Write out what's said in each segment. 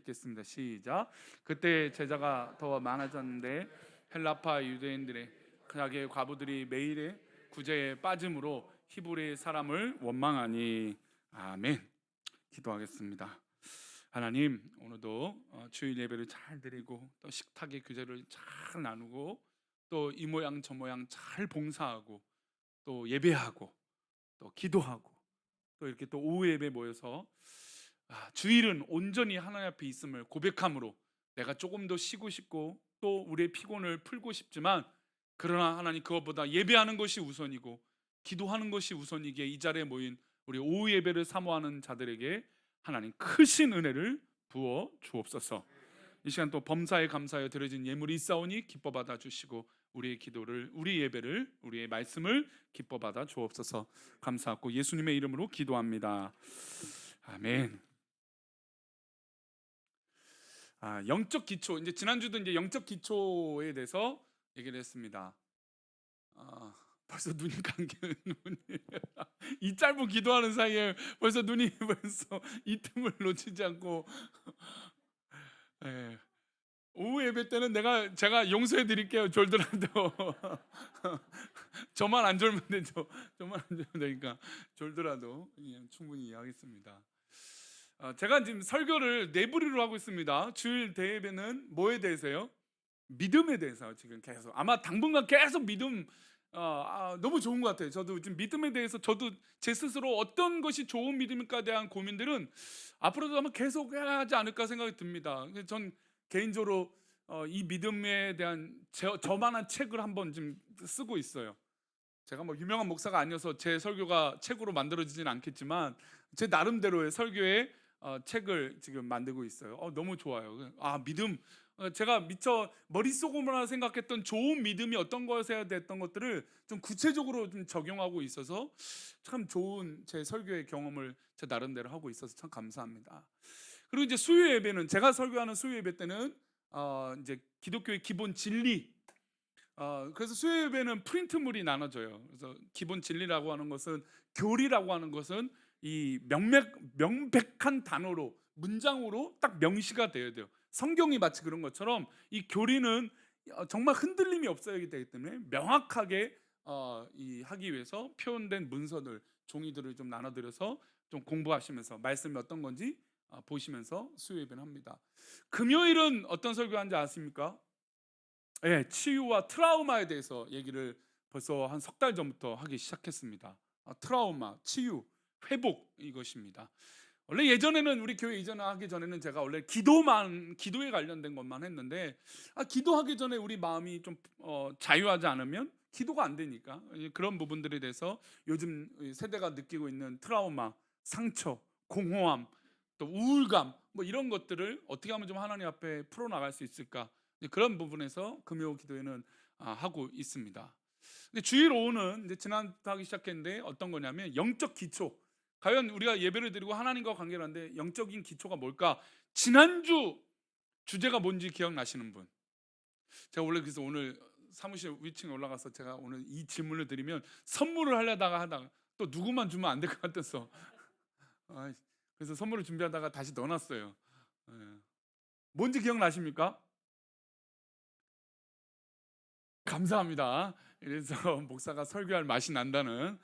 읽겠습니다. 시작. 그때 제자가 더 많아졌는데 헬라파 유대인들의 그의 과부들이 매일의 구제에 빠짐으로 히브리 사람을 원망하니. 아멘. 기도하겠습니다. 하나님, 오늘도 주일 예배를 잘 드리고 또 식탁의 규제를 잘 나누고 또 이 모양 저 모양 잘 봉사하고 또 예배하고 또 기도하고 또 이렇게 또 오후 예배 모여서 주일은 온전히 하나님 앞에 있음을 고백함으로 내가 조금 더 쉬고 싶고 또 우리의 피곤을 풀고 싶지만, 그러나 하나님, 그것보다 예배하는 것이 우선이고 기도하는 것이 우선이기에 이 자리에 모인 우리 오후 예배를 사모하는 자들에게 하나님 크신 은혜를 부어 주옵소서. 이 시간 또 범사에 감사하여 드려진 예물이 있사오니 기뻐 받아 주시고 우리의 기도를, 우리 예배를, 우리의 말씀을 기뻐 받아 주옵소서. 감사하고 예수님의 이름으로 기도합니다. 아멘. 영적 기초, 이제 지난주도 이제 영적 기초에 대해서 얘기를 했습니다. 벌써 눈이 감기는 눈이 이 짧은 기도하는 사이에 벌써 눈이 벌써 이 틈을 놓치지 않고 예. 오후 예배 때는 제가 용서해 드릴게요. 졸더라도 저만 안 졸면 되죠. 저만 안 졸면 되니까 졸더라도 충분히 이해하겠습니다. 제가 지금 설교를 네 부류로 하고 있습니다. 주일 대예배는 뭐에 대해서요? 믿음에 대해서 지금 계속, 아마 당분간 계속 믿음, 너무 좋은 것 같아요. 저도 지금 믿음에 대해서 저도 제 스스로 어떤 것이 좋은 믿음일까에 대한 고민들은 앞으로도 아마 계속 해야 하지 않을까 생각이 듭니다. 전 개인적으로 이 믿음에 대한 저만한 책을 한번 지금 쓰고 있어요. 제가 뭐 유명한 목사가 아니어서 제 설교가 책으로 만들어지진 않겠지만 제 나름대로의 설교의 책을 지금 만들고 있어요. 너무 좋아요. 믿음, 제가 미처 머릿속으로만 생각했던 좋은 믿음이 어떤 것이어야 됐던 것들을 좀 구체적으로 좀 적용하고 있어서 참 좋은 제 설교의 경험을 제 나름대로 하고 있어서 참 감사합니다. 그리고 이제 수요 예배는, 제가 설교하는 수요 예배 때는 이제 기독교의 기본 진리, 그래서 수요 예배는 프린트물이 나눠져요. 그래서 기본 진리라고 하는 것은, 교리라고 하는 것은 이 명백한 단어로, 문장으로 딱 명시가 되어야 돼요. 성경이 마치 그런 것처럼 이 교리는 정말 흔들림이 없어야 되기 때문에 명확하게 하기 위해서 표현된 문서들, 종이들을 좀 나눠드려서 좀 공부하시면서 말씀이 어떤 건지 보시면서 수요 예배를 합니다. 금요일은 어떤 설교하는지 아십니까? 네, 치유와 트라우마에 대해서 얘기를 벌써 한 석 달 전부터 하기 시작했습니다. 트라우마, 치유, 회복, 이것입니다. 원래 예전에는, 우리 교회 이전 하기 전에는 제가 원래 기도에 관련된 것만 했는데, 기도하기 전에 우리 마음이 좀 자유하지 않으면 기도가 안 되니까 그런 부분들에 대해서 요즘 세대가 느끼고 있는 트라우마, 상처, 공허함, 또 우울감, 뭐 이런 것들을 어떻게 하면 좀 하나님 앞에 풀어나갈 수 있을까, 그런 부분에서 금요 기도회는 하고 있습니다. 근데 주일 오후는 이제 지난부터 하기 시작했는데 어떤 거냐면 영적 기초. 과연 우리가 예배를 드리고 하나님과 관계를 하는데 영적인 기초가 뭘까? 지난주 주제가 뭔지 기억나시는 분? 제가 원래 그래서 오늘 사무실 위층에 올라가서 제가 오늘 이 질문을 드리면 선물을 하다가 또 누구만 주면 안 될 것 같아서 그래서 선물을 준비하다가 다시 넣어놨어요. 예. 뭔지 기억나십니까? 감사합니다. 그래서 목사가 설교할 맛이 난다는.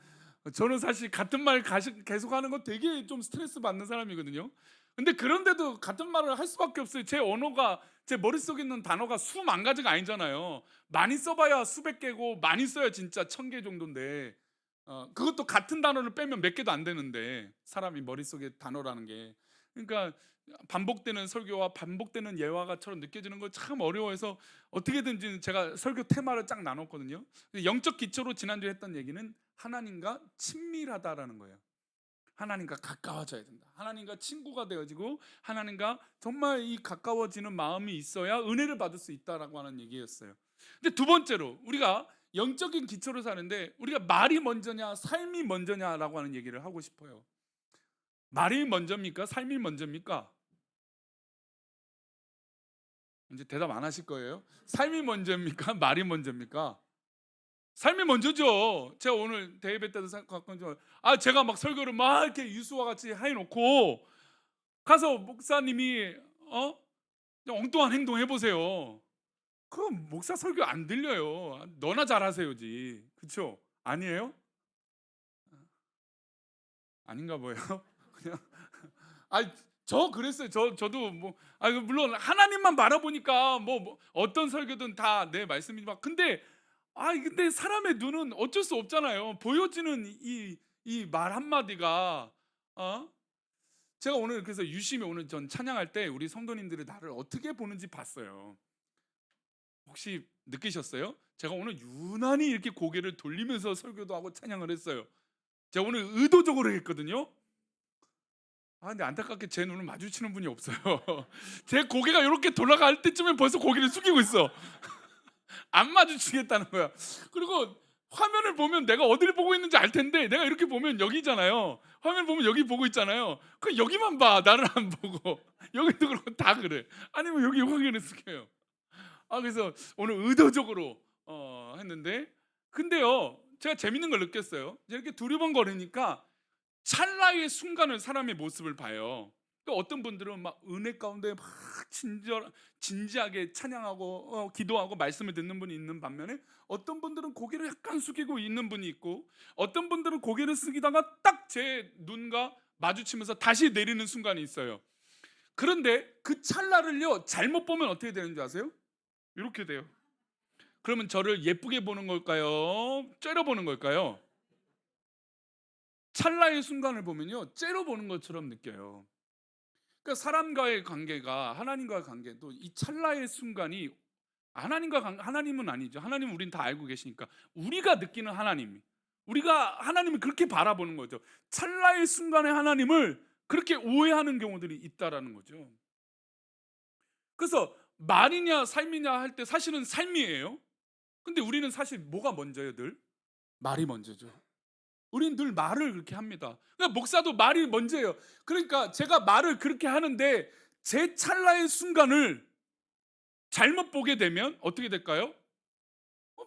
저는 사실 같은 말 계속하는 거 되게 좀 스트레스 받는 사람이거든요. 근데 그런데도 같은 말을 할 수밖에 없어요. 제 언어가, 제 머릿속에 있는 단어가 수만 가지가 아니잖아요. 많이 써봐야 수백 개고 많이 써야 진짜 1000개 정도인데, 그것도 같은 단어를 빼면 몇 개도 안 되는데, 사람이 머릿속에 단어라는 게. 그러니까 반복되는 설교와 반복되는 예화가처럼 느껴지는 거 참 어려워해서 어떻게든지 제가 설교 테마를 쫙 나눴거든요. 영적 기초로 지난주에 했던 얘기는 하나님과 친밀하다라는 거예요. 하나님과 가까워져야 된다. 하나님과 친구가 되어지고 하나님과 정말 이 가까워지는 마음이 있어야 은혜를 받을 수 있다라고 하는 얘기였어요. 근데 두 번째로, 우리가 영적인 기초를 사는데 우리가 말이 먼저냐 삶이 먼저냐라고 하는 얘기를 하고 싶어요. 말이 먼저입니까? 삶이 먼저입니까? 이제 대답 안 하실 거예요. 삶이 먼저입니까? 말이 먼저입니까? 삶이 먼저죠. 제가 오늘 대예배 때도 제가 막 설교를 막 이렇게 유수와 같이 해놓고 가서 목사님이 어? 그냥 엉뚱한 행동 해보세요. 그럼 목사 설교 안 들려요. 너나 잘하세요지. 그쵸? 아니에요? 아닌가 봐요. 그냥 아, 저 그랬어요. 저도 뭐 물론 하나님만 바라보니까 뭐 어떤 설교든 다 내 말씀이지만 근데 근데 사람의 눈은 어쩔 수 없잖아요. 보여지는 이 말 한마디가 어? 제가 오늘 그래서 유심히 오늘 전 찬양할 때 우리 성도님들이 나를 어떻게 보는지 봤어요. 혹시 느끼셨어요? 제가 오늘 유난히 이렇게 고개를 돌리면서 설교도 하고 찬양을 했어요. 제가 오늘 의도적으로 했거든요. 근데 안타깝게 제 눈을 마주치는 분이 없어요. 제 고개가 이렇게 돌아갈 때쯤에 벌써 고개를 숙이고 있어. 안 마주치겠다는 거야. 그리고 화면을 보면 내가 어디를 보고 있는지 알 텐데 내가 이렇게 보면 여기잖아요. 화면 보면 여기 보고 있잖아요. 그 여기만 봐. 나를 안 보고. 여기도 그렇고 다 그래. 아니면 여기 고개를 숙여요. 그래서 오늘 의도적으로 했는데 근데요. 제가 재밌는 걸 느꼈어요. 이렇게 두리번거리니까 찰나의 순간을 사람의 모습을 봐요. 또 어떤 분들은 막 은혜 가운데 막 진지하게 찬양하고 기도하고 말씀을 듣는 분이 있는 반면에 어떤 분들은 고개를 약간 숙이고 있는 분이 있고 어떤 분들은 고개를 숙이다가 딱 제 눈과 마주치면서 다시 내리는 순간이 있어요. 그런데 그 찰나를요 잘못 보면 어떻게 되는 줄 아세요? 이렇게 돼요. 그러면 저를 예쁘게 보는 걸까요? 째려보는 걸까요? 찰나의 순간을 보면요 째려보는 것처럼 느껴요. 그러니까 사람과의 관계가 하나님과의 관계도 이 찰나의 순간이 하나님은 아니죠. 하나님은 우린 다 알고 계시니까 우리가 느끼는 하나님, 우리가 하나님을 그렇게 바라보는 거죠. 찰나의 순간에 하나님을 그렇게 오해하는 경우들이 있다라는 거죠. 그래서 말이냐 삶이냐 할 때 사실은 삶이에요. 근데 우리는 사실 뭐가 먼저예요? 늘 말이 먼저죠. 우린 늘 말을 그렇게 합니다. 그러니까 목사도 말이 먼저예요. 그러니까 제가 말을 그렇게 하는데 제 찰나의 순간을 잘못 보게 되면 어떻게 될까요?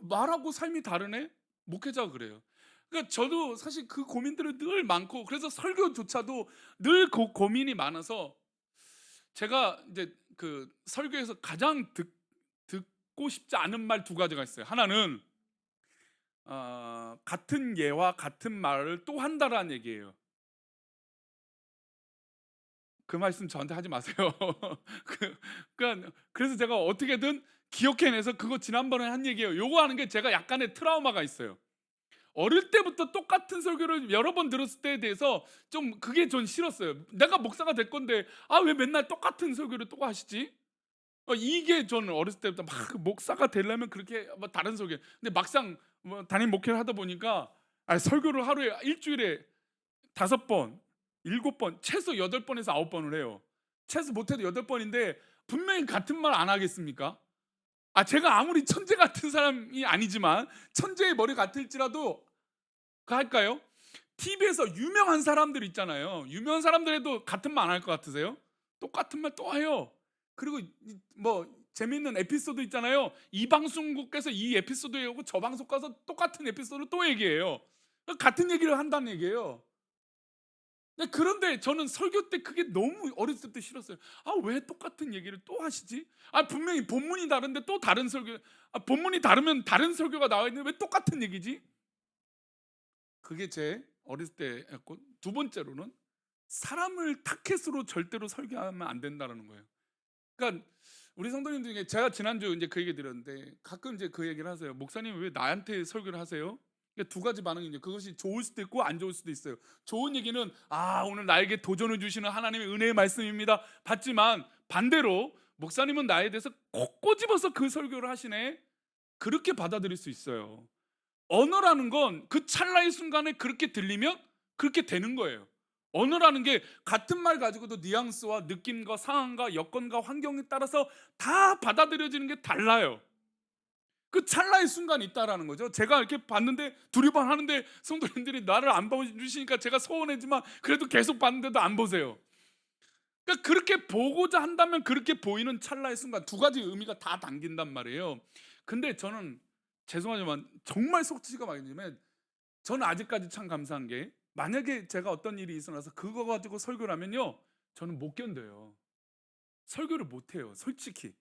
말하고 삶이 다르네? 목회자가 그래요. 그러니까 저도 사실 그 고민들은 늘 많고 그래서 설교조차도 늘 그 고민이 많아서 제가 이제 그 설교에서 가장 듣고 싶지 않은 말 두 가지가 있어요. 하나는 같은 예와 같은 말을 또 한다라는 얘기예요. 그 말씀 저한테 하지 마세요. 그래서 제가 어떻게든 기억해내서 그거 지난번에 한 얘기예요. 요거 하는 게 제가 약간의 트라우마가 있어요. 어릴 때부터 똑같은 설교를 여러 번 들었을 때에 대해서 좀 그게 전 싫었어요. 내가 목사가 될 건데 왜 맨날 똑같은 설교를 또 하시지? 이게 저는 어렸을 때부터 막 목사가 되려면 그렇게 뭐 다른 설교. 근데 막상 뭐 담임 목회를 하다 보니까 설교를 하루에 일주일에 5번, 7번, 최소 8번에서 9번을 해요. 최소 못해도 8번인데 분명히 같은 말 안 하겠습니까? 제가 아무리 천재 같은 사람이 아니지만 천재의 머리 같을지라도 할까요? TV에서 유명한 사람들 있잖아요. 유명한 사람들에도 같은 말 안 할 것 같으세요? 똑같은 말 또 해요. 그리고 뭐 재밌는 에피소드 있잖아요. 이 방송국에서 이 에피소드 얘기하고 저 방송 가서 똑같은 에피소드를 또 얘기해요. 같은 얘기를 한다는 얘기예요. 그런데 저는 설교 때 그게 너무 어렸을 때부터 싫었어요. 왜 똑같은 얘기를 또 하시지? 분명히 본문이 다른데 또 다른 설교. 본문이 다르면 다른 설교가 나와 있는데 왜 똑같은 얘기지? 그게 제 어렸을 때였고 두 번째로는 사람을 타켓으로 절대로 설교하면 안 된다는 거예요. 그러니까 우리 성도님 중에 제가 지난주 이제 그 얘기 드렸는데 가끔 이제 그 얘기를 하세요. 목사님 왜 나한테 설교를 하세요? 두 가지 반응이 이제 그것이 좋을 수도 있고 안 좋을 수도 있어요. 좋은 얘기는 오늘 나에게 도전을 주시는 하나님의 은혜의 말씀입니다. 받지만 반대로 목사님은 나에 대해서 콕 꼬집어서 그 설교를 하시네. 그렇게 받아들일 수 있어요. 언어라는 건 그 찰나의 순간에 그렇게 들리면 그렇게 되는 거예요. 언어라는 게 같은 말 가지고도 뉘앙스와 느낌과 상황과 여건과 환경에 따라서 다 받아들여지는 게 달라요. 그 찰나의 순간이 있다라는 거죠. 제가 이렇게 봤는데 두리번 하는데 성도님들이 나를 안 봐주시니까 제가 서운하지만 그래도 계속 봤는데도 안 보세요. 그러니까 그렇게 보고자 한다면 그렇게 보이는 찰나의 순간 두 가지 의미가 다 담긴단 말이에요. 근데 저는 죄송하지만 정말 속지가 많지만 저는 아직까지 참 감사한 게 만약에 제가 어떤 일이 있어서 그거 가지고 설교를 하면요 저는 못 견뎌요. 설교를 못 해요. 솔직히.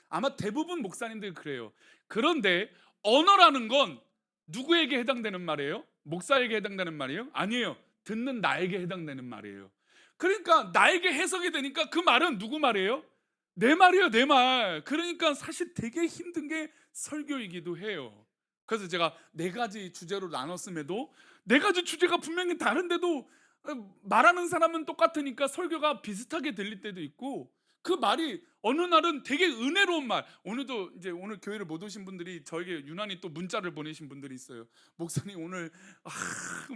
아마 대부분 목사님들이 그래요. 그런데 언어라는 건 누구에게 해당되는 말이에요? 목사에게 해당되는 말이에요? 아니에요. 듣는 나에게 해당되는 말이에요. 그러니까 나에게 해석이 되니까 그 말은 누구 말이에요? 내 말이에요, 내 말. 그러니까 사실 되게 힘든 게 설교이기도 해요. 그래서 제가 네 가지 주제로 나눴음에도 네 가지 주제가 분명히 다른데도 말하는 사람은 똑같으니까 설교가 비슷하게 들릴 때도 있고, 그 말이 어느 날은 되게 은혜로운 말. 오늘도 이제 오늘 교회를 못 오신 분들이 저에게 유난히 또 문자를 보내신 분들이 있어요. 목사님 오늘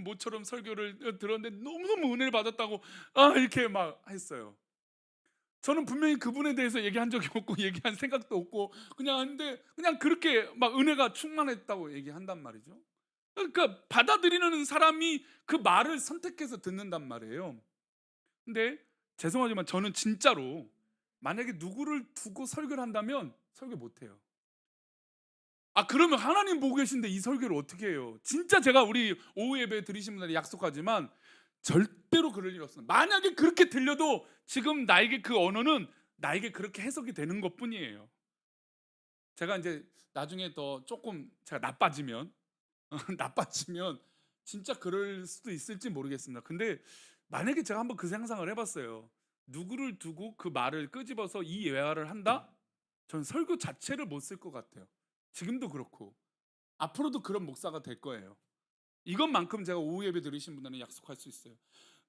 모처럼 설교를 들었는데 너무너무 은혜를 받았다고 이렇게 막 했어요. 저는 분명히 그분에 대해서 얘기한 적이 없고 얘기한 생각도 없고 그냥 하는데 그냥 그렇게 막 은혜가 충만했다고 얘기한단 말이죠. 그러니까 받아들이는 사람이 그 말을 선택해서 듣는단 말이에요. 근데 죄송하지만 저는 진짜로 만약에 누구를 두고 설교를 한다면 설교 못 해요. 그러면 하나님 보고 계신데 이 설교를 어떻게 해요? 진짜 제가 우리 오후 예배 드리신 분들이 약속하지만 절대로 그럴 일 없어요. 만약에 그렇게 들려도 지금 나에게 그 언어는 나에게 그렇게 해석이 되는 것뿐이에요. 제가 이제 나중에 더 조금 제가 나빠지면 나빠지면 진짜 그럴 수도 있을지 모르겠습니다. 근데 만약에 제가 한번 그 상상을 해봤어요. 누구를 두고 그 말을 끄집어서 이 예화를 한다? 전 설교 자체를 못 쓸 것 같아요. 지금도 그렇고 앞으로도 그런 목사가 될 거예요. 이것만큼 제가 오후 예배 들으신 분들은 약속할 수 있어요.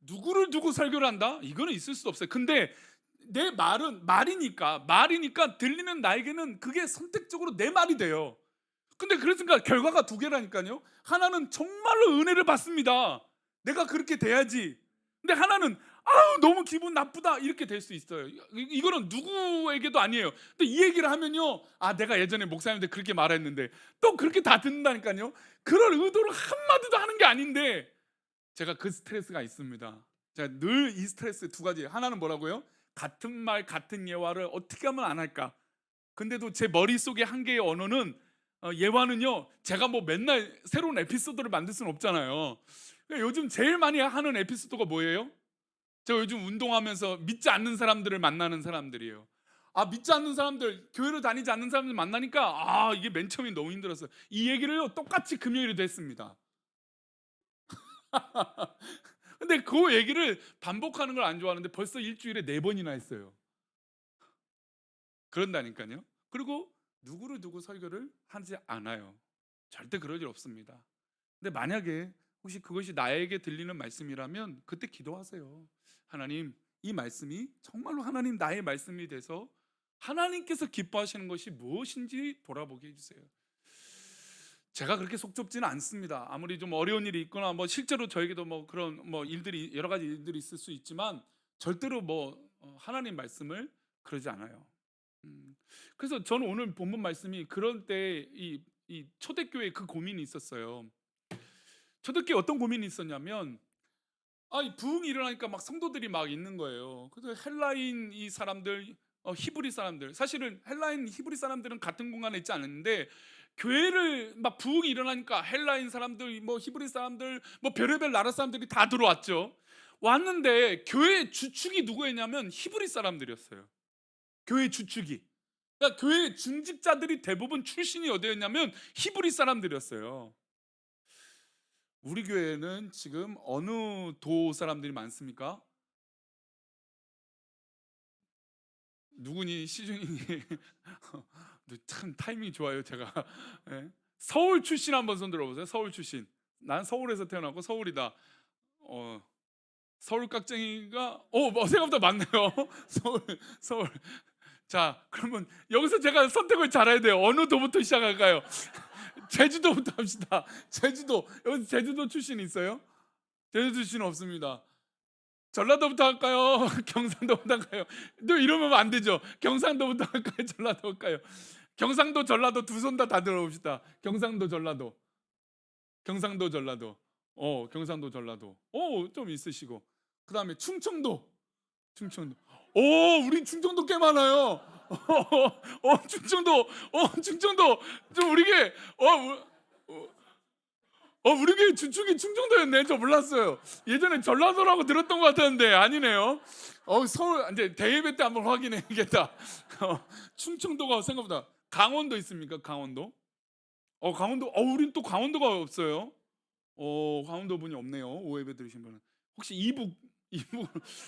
누구를 두고 설교를 한다? 이거는 있을 수 없어요. 근데 내 말은 말이니까 들리는 나에게는 그게 선택적으로 내 말이 돼요. 근데 그러니까 결과가 두 개라니까요. 하나는 정말로 은혜를 받습니다. 내가 그렇게 돼야지. 근데 하나는 너무 기분 나쁘다 이렇게 될 수 있어요. 이거는 누구에게도 아니에요. 근데 이 얘기를 하면요, 내가 예전에 목사님한테 그렇게 말했는데 또 그렇게 다 듣는다니까요. 그럴 의도로 한마디도 하는 게 아닌데 제가 그 스트레스가 있습니다. 제가 늘 이 스트레스 두 가지. 하나는 뭐라고요? 같은 말 같은 예화를 어떻게 하면 안 할까? 근데도 제 머릿속에 한 개의 언어는 예화는요, 제가 뭐 맨날 새로운 에피소드를 만들 수는 없잖아요. 그러니까 요즘 제일 많이 하는 에피소드가 뭐예요? 제가 요즘 운동하면서 믿지 않는 사람들을 만나는 사람들이에요. 믿지 않는 사람들, 교회를 다니지 않는 사람들 만나니까 이게 맨 처음에 너무 힘들었어요. 이 얘기를요 똑같이 금요일에도 했습니다. 근데 그 얘기를 반복하는 걸 안 좋아하는데 벌써 일주일에 4번이나 했어요. 그런다니까요. 그리고 누구를 두고 설교를 하지 않아요. 절대 그럴 일 없습니다. 근데 만약에 혹시 그것이 나에게 들리는 말씀이라면 그때 기도하세요. 하나님, 이 말씀이 정말로 하나님 나의 말씀이 돼서 하나님께서 기뻐하시는 것이 무엇인지 돌아보게 해주세요. 제가 그렇게 속 좁지는 않습니다. 아무리 좀 어려운 일이 있거나 뭐 실제로 저에게도 뭐 그런 뭐 일들이 여러 가지 일들이 있을 수 있지만 절대로 하나님 말씀을 그러지 않아요. 음. 그래서 저는 오늘 본문 말씀이 그럴 때 이 초대교회에 그 고민이 있었어요. 초대교회에 어떤 고민이 있었냐면 이 부흥이 일어나니까 막 성도들이 막 있는 거예요. 그래서 헬라인 이 사람들, 히브리 사람들, 사실은 헬라인 히브리 사람들은 같은 공간에 있지 않았는데 교회를 막 부흥이 일어나니까 헬라인 사람들, 뭐 히브리 사람들, 뭐 별의별 나라 사람들이 다 들어왔죠. 왔는데 교회 주축이 누구였냐면 히브리 사람들이었어요. 교회 주축이. 그러니까 교회 중직자들이 대부분 출신이 어디였냐면 히브리 사람들이었어요. 우리 교회는 지금 어느 도 사람들이 많습니까? 누구니 시중이니? 참 타이밍이 좋아요 제가. 예. 서울 출신 한번 손 들어보세요. 서울 출신. 난 서울에서 태어났고 서울이다. 서울 깍쟁이가 생각보다 많네요. 서울 서울. 자, 그러면 여기서 제가 선택을 잘해야 돼요. 어느 도부터 시작할까요? 제주도부터 합시다. 제주도. 여기 제주도 출신 있어요? 제주도 출신 없습니다. 전라도부터 할까요? 경상도부터 할까요? 또 이러면 안 되죠. 경상도부터 할까요? 전라도 할까요? 경상도 전라도 두 손 다 들어봅시다. 경상도 전라도. 경상도 전라도. 경상도 전라도. 좀 있으시고. 그다음에 충청도. 충청도. 우리 충청도 꽤 많아요. 충청도. 충청도. 좀 우리게 우리 교회 주축이 충청도였네. 저 몰랐어요. 예전에 전라도라고 들었던 것 같았는데 아니네요. 서울 이제 대예배 때 한번 확인해야겠다. 충청도가 생각보다 강원도 있습니까? 강원도? 강원도. 우린 또 강원도가 없어요. 강원도 분이 없네요. 오예배 들으신 분은. 혹시 이북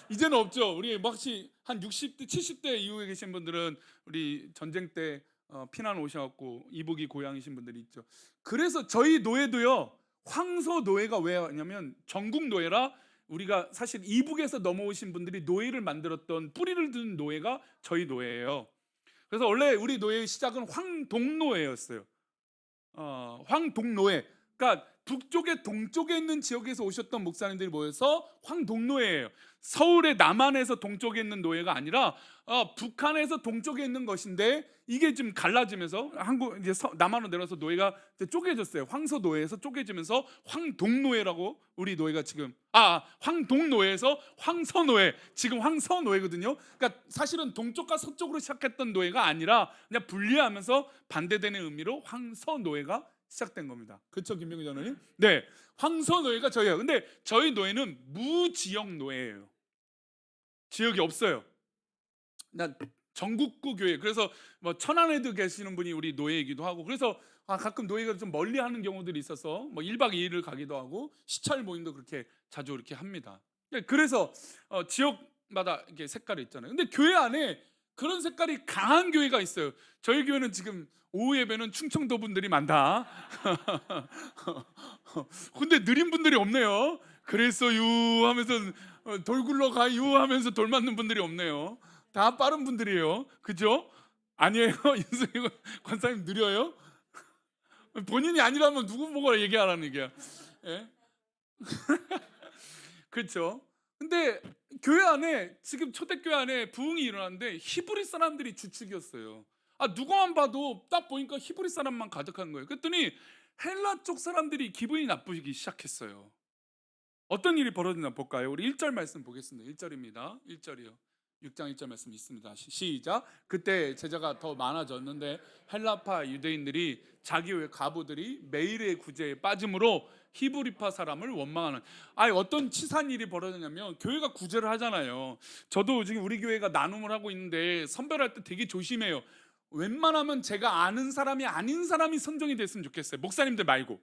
이제는 없죠. 우리 뭐 혹시 한 60대, 70대 이후에 계신 분들은 우리 전쟁 때 피난 오셔갖고 이북이 고향이신 분들이 있죠. 그래서 저희 노예도요. 황소 노예가 왜 하냐면 전국 노예라 우리가 사실 이북에서 넘어오신 분들이 노예를 만들었던 뿌리를 둔 노예가 저희 노예예요. 그래서 원래 우리 노예의 시작은 황동노예였어요. 황동노예. 그러니까 북쪽에 동쪽에 있는 지역에서 오셨던 목사님들이 모여서 황동노예예요. 서울의 남한에서 동쪽에 있는 노예가 아니라 북한에서 동쪽에 있는 것인데 이게 지금 갈라지면서 한국 이제 남한으로 내려서 노예가 이제 쪼개졌어요. 황소 노예에서 쪼개지면서 황동노예라고 우리 노예가 지금 황동노예에서 황서노예 지금 황서노예거든요. 그러니까 사실은 동쪽과 서쪽으로 시작했던 노예가 아니라 그냥 분리하면서 반대되는 의미로 황서노예가 시작된 겁니다. 그렇죠, 김명희 전원님? 네, 황서노예가 저희예요. 근데 저희 노예는 무지역 노예예요. 지역이 없어요. 나 전국구 교회. 그래서 뭐 천안에도 계시는 분이 우리 노예이기도 하고. 그래서 가끔 노예가 좀 멀리하는 경우들이 있어서 뭐 1박 2일을 가기도 하고 시찰 모임도 그렇게 자주 이렇게 합니다. 그래서 지역마다 이렇게 색깔이 있잖아요. 근데 교회 안에 그런 색깔이 강한 교회가 있어요. 저희 교회는 지금 오후 예배는 충청도 분들이 많다. 근데 느린 분들이 없네요. 그래서 유 하면서 돌 굴러가유 하면서 돌 맞는 분들이 없네요. 다 빠른 분들이에요. 그죠? 아니에요? 윤석열 관사님 느려요? 본인이 아니라면 누구 보고 얘기하라는 얘기야. 예? 그렇죠. 근데 교회 안에 지금 초대교회 안에 부흥이 일어났는데 히브리 사람들이 주축이었어요. 누구만 봐도 딱 보니까 히브리 사람만 가득한 거예요. 그랬더니 헬라 쪽 사람들이 기분이 나쁘기 시작했어요. 어떤 일이 벌어졌나 볼까요? 우리 1절 말씀 보겠습니다. 1절입니다. 1절이요. 6장 1절 말씀 있습니다. 시작. 그때 제자가 더 많아졌는데 헬라파 유대인들이 자기 외 가부들이 매일의 구제에 빠짐으로 히브리파 사람을 원망하는. 어떤 치사한 일이 벌어졌냐면 교회가 구제를 하잖아요. 저도 지금 우리 교회가 나눔을 하고 있는데 선별할 때 되게 조심해요. 웬만하면 제가 아는 사람이 아닌 사람이 선정이 됐으면 좋겠어요. 목사님들 말고.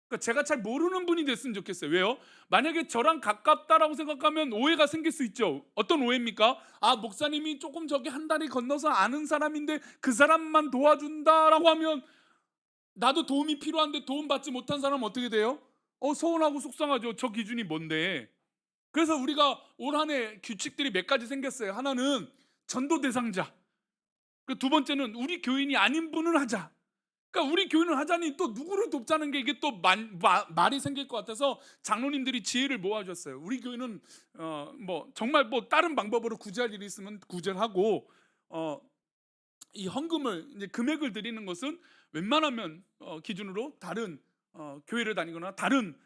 그러니까 제가 잘 모르는 분이 됐으면 좋겠어요. 왜요? 만약에 저랑 가깝다라고 생각하면 오해가 생길 수 있죠. 어떤 오해입니까? 목사님이 조금 저기 한 다리 건너서 아는 사람인데 그 사람만 도와준다라고 하면 나도 도움이 필요한데 도움 받지 못한 사람은 어떻게 돼요? 서운하고 속상하죠. 저 기준이 뭔데? 그래서 우리가 올 한 해 규칙들이 몇 가지 생겼어요. 하나는 전도 대상자. 두 번째는 우리 교인이 아닌 분을 하자. 그러니까 우리 교인을 하자니 또 누구를 돕자는 게 이게 또 말이 생길 것 같아서 장로님들이 지혜를 모아줬어요. 우리 교인은 뭐 정말 뭐 다른 방법으로 구제할 일이 있으면 구제를 하고 이 헌금을 이제 금액을 드리는 것은 웬만하면 기준으로 다른 교회를 다니거나 다른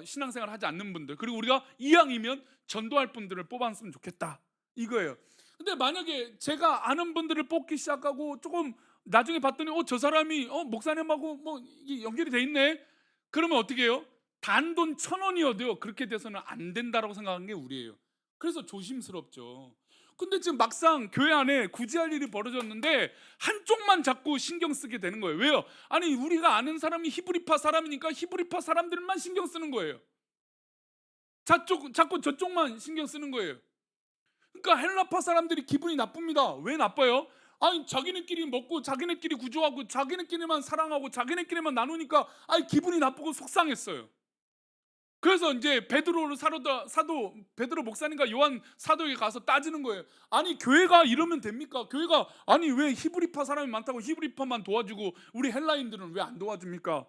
신앙생활을 하지 않는 분들, 그리고 우리가 이왕이면 전도할 분들을 뽑았으면 좋겠다 이거예요. 근데 만약에 제가 아는 분들을 뽑기 시작하고 조금 나중에 봤더니 저 사람이 목사님하고 뭐 이게 연결이 돼 있네. 그러면 어떻게 해요? 단돈 1,000원이어도요 그렇게 돼서는 안 된다라고 생각하는 게 우리예요. 그래서 조심스럽죠. 근데 지금 막상 교회 안에 구제할 일이 벌어졌는데 한쪽만 자꾸 신경 쓰게 되는 거예요. 왜요? 아니 우리가 아는 사람이 히브리파 사람이니까 히브리파 사람들만 신경 쓰는 거예요. 자꾸 저쪽만 신경 쓰는 거예요. 그러니까 헬라파 사람들이 기분이 나쁩니다. 왜 나빠요? 자기네끼리 먹고 자기네끼리 구조하고 자기네끼리만 사랑하고 자기네끼리만 나누니까 기분이 나쁘고 속상했어요. 그래서 이제 베드로 사도 베드로 목사님과 요한 사도에게 가서 따지는 거예요. 교회가 이러면 됩니까? 교회가 왜 히브리파 사람이 많다고 히브리파만 도와주고 우리 헬라인들은 왜 안 도와줍니까?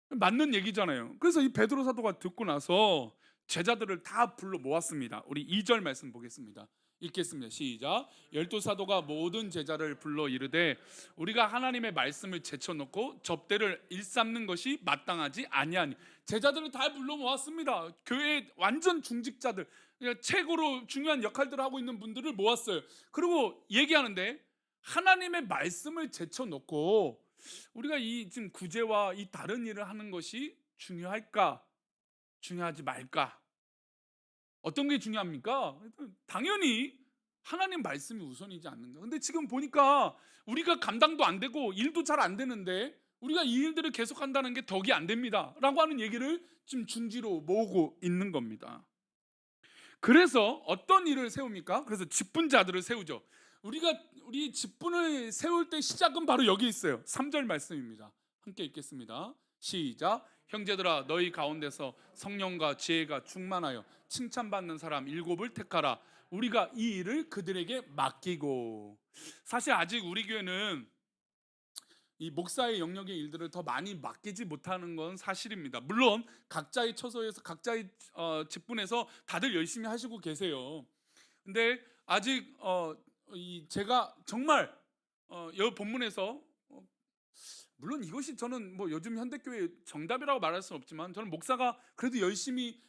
맞는 얘기잖아요. 그래서 이 베드로 사도가 듣고 나서 제자들을 다 불러 모았습니다. 우리 2절 말씀 보겠습니다. 읽겠습니다. 시작. 12사도가 모든 제자를 불러 이르되 우리가 하나님의 말씀을 제쳐놓고 접대를 일삼는 것이 마땅하지 아니하니. 제자들을 다 불러 모았습니다. 교회의 완전 중직자들, 최고로 중요한 역할들을 하고 있는 분들을 모았어요. 그리고 얘기하는데 하나님의 말씀을 제쳐놓고 우리가 이 지금 구제와 이 다른 일을 하는 것이 중요할까? 중요하지 말까? 어떤 게 중요합니까? 당연히 하나님 말씀이 우선이지 않는가. 근데 지금 보니까 우리가 감당도 안 되고 일도 잘 안 되는데 우리가 이 일들을 계속한다는 게 덕이 안 됩니다 라고 하는 얘기를 지금 중지로 모으고 있는 겁니다. 그래서 어떤 일을 세웁니까? 그래서 직분자들을 세우죠. 우리 직분을 세울 때 시작은 바로 여기 있어요. 3절 말씀입니다. 함께 읽겠습니다. 시작. 형제들아 너희 가운데서 성령과 지혜가 충만하여 칭찬받는 사람 7을 택하라. 우리가 이 일을 그들에게 맡기고. 사실 아직 우리 교회는 이 목사의 영역의 일들을 더 많이 맡기지 못하는 건 사실입니다. 물론 각자의 처소에서 각자의 직분에서 다들 열심히 하시고 계세요. 근데 아직 제가 정말 이 본문에서 물론 이것이 저는 뭐 요즘 현대교회 정답이라고 말할 수는 없지만 저는 목사가 그래도 열심히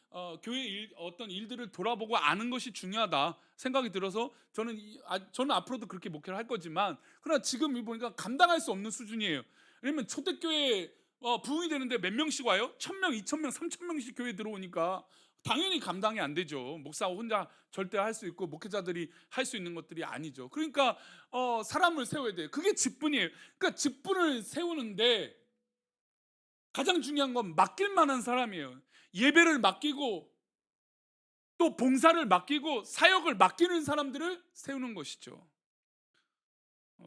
교회 어떤 일들을 돌아보고 아는 것이 중요하다 생각이 들어서 저는 앞으로도 그렇게 목회를 할 거지만 그러나 지금 보니까 감당할 수 없는 수준이에요. 왜냐면 초대교회 부흥이 되는데 몇 명씩 와요? 1,000명, 2,000명, 3,000명씩 교회 들어오니까 당연히 감당이 안 되죠. 목사 혼자 절대 할 수 있고 목회자들이 할 수 있는 것들이 아니죠. 그러니까 사람을 세워야 돼요. 그게 직분이에요. 그러니까 직분을 세우는데 가장 중요한 건 맡길 만한 사람이에요. 예배를 맡기고 또 봉사를 맡기고 사역을 맡기는 사람들을 세우는 것이죠.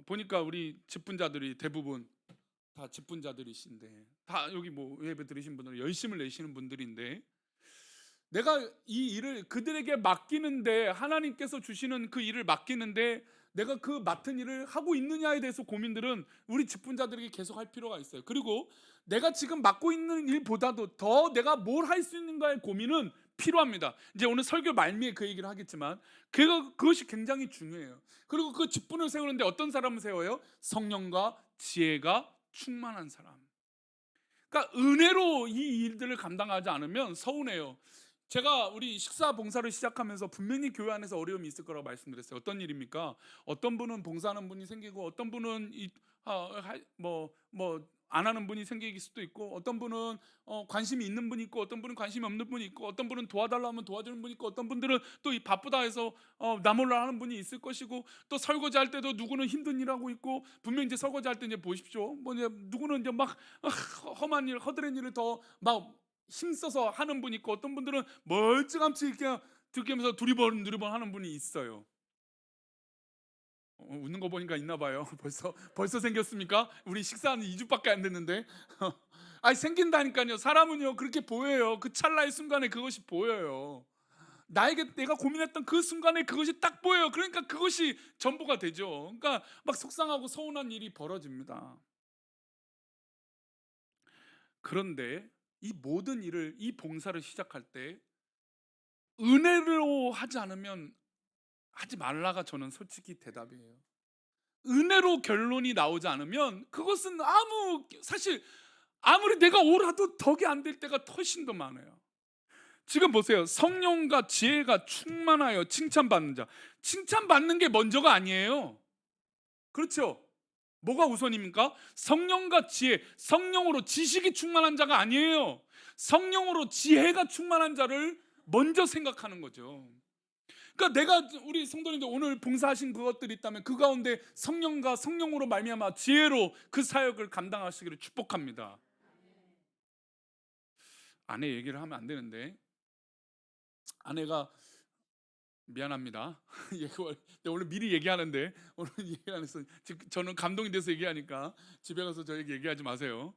보니까 우리 직분자들이 대부분 다 직분자들이신데 다 여기 뭐 예배 들으신 분들은 열심을 내시는 분들인데 내가 이 일을 그들에게 맡기는데 하나님께서 주시는 그 일을 맡기는데 내가 그 맡은 일을 하고 있느냐에 대해서 고민들은 우리 직분자들에게 계속 할 필요가 있어요. 그리고 내가 지금 맡고 있는 일보다도 더 내가 뭘 할 수 있는가의 고민은 필요합니다. 이제 오늘 설교 말미에 그 얘기를 하겠지만 그것이 굉장히 중요해요. 그리고 그 직분을 세우는데 어떤 사람을 세워요? 성령과 지혜가 충만한 사람. 그러니까 은혜로 이 일들을 감당하지 않으면 서운해요. 제가 우리 식사 봉사를 시작하면서 분명히 교회 안에서 어려움이 있을 거라고 말씀드렸어요. 어떤 일입니까? 어떤 분은 봉사하는 분이 생기고 어떤 분은 안 하는 분이 생길 수도 있고 어떤 분은 관심이 있는 분이 있고 어떤 분은 관심이 없는 분이 있고 어떤 분은 도와달라 하면 도와주는 분이 있고 어떤 분들은 또 이 바쁘다 해서 나 몰라 하는 분이 있을 것이고 또 설거지할 때도 누구는 힘든 일하고 있고 분명 이제 설거지할 때 이제 보십시오. 뭐 이제 누구는 이제 막 험한 일, 허드렛 일을 더 막 힘써서 하는 분이 있고 어떤 분들은 멀찌감치 그냥 들으면서 두리번 하는 분이 있어요. 웃는 거 보니까 있나 봐요. 벌써 생겼습니까? 우리 식사는 2주밖에 안 됐는데. 아니 생긴다니까요. 사람은요 그렇게 보여요. 그 찰나의 순간에 그것이 보여요. 내가 고민했던 그 순간에 그것이 딱 보여요. 그러니까 그것이 전부가 되죠. 그러니까 막 속상하고 서운한 일이 벌어집니다. 그런데 이 모든 일을 이 봉사를 시작할 때 은혜로 하지 않으면 하지 말라가 저는 솔직히 대답이에요. 은혜로 결론이 나오지 않으면 그것은 사실 아무리 내가 옳아도 덕이 안 될 때가 훨씬 더 많아요. 지금 보세요. 성령과 지혜가 충만하여 칭찬받는 자. 칭찬받는 게 먼저가 아니에요. 그렇죠? 뭐가 우선입니까? 성령과 지혜, 성령으로 지식이 충만한 자가 아니에요. 성령으로 지혜가 충만한 자를 먼저 생각하는 거죠. 그러니까 내가 우리 성도님들 오늘 봉사하신 그것들이 있다면 그 가운데 성령과 성령으로 말미암아 지혜로 그 사역을 감당하시기를 축복합니다. 아내 얘기를 하면 안 되는데 아내가 미안합니다. 원래 미리 얘기하는데 오늘 얘기 안 했어. 저는 감동이 돼서 얘기하니까 집에 가서 저에게 얘기하지 마세요.